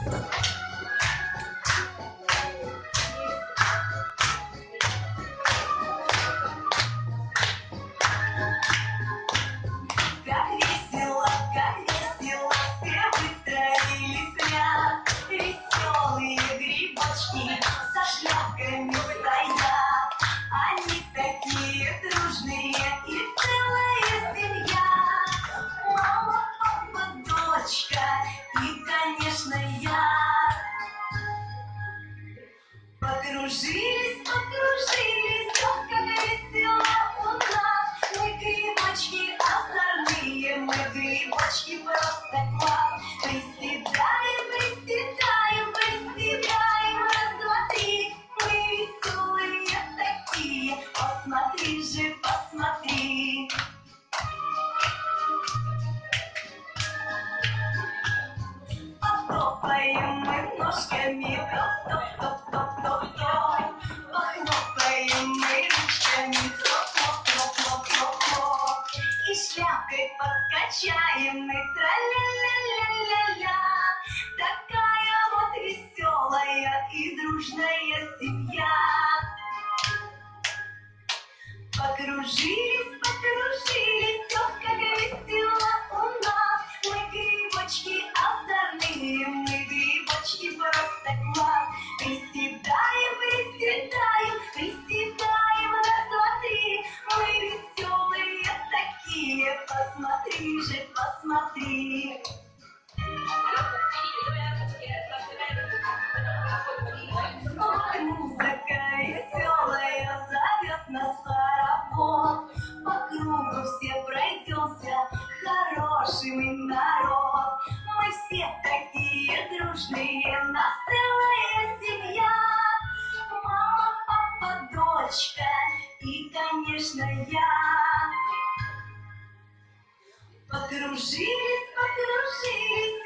Как весело, все выстроились в ряд. Веселые грибочки со шляпками стоят. Они такие дружные и целая семья. Мама, папа, дочка и, конечно, я. Покружились, покружились, ох, как весело у нас. Мы грибочки озорные, мы грибочки просто класс. Приседаем, приседаем, приседаем, раз, два, три. Мы веселые такие, посмотри же, посмотри. Потопаем мы ножками, топ-топ-топ-топ-топ. Похлопаем мы ручками, хлоп-хлоп-хлоп-хлоп-хлоп. И шляпкой подкачаем мы, тра-ля-ля-ля-ля-ля. Такая вот веселая и дружная семья. Покружились, покружились, ох, как весело у нас. Мы грибочки озорные, мы грибочки просто класс. Приседаем, приседаем, приседаем, раз, два, три. Мы веселые такие, посмотри же, посмотри. Вот музыка веселая зовет нас в хоровод. По кругу все пройдемся, хороший мы народ. Мы все такие дружные, нас целая семья. Мама, папа, дочка и, конечно, я. Покружились, покружились,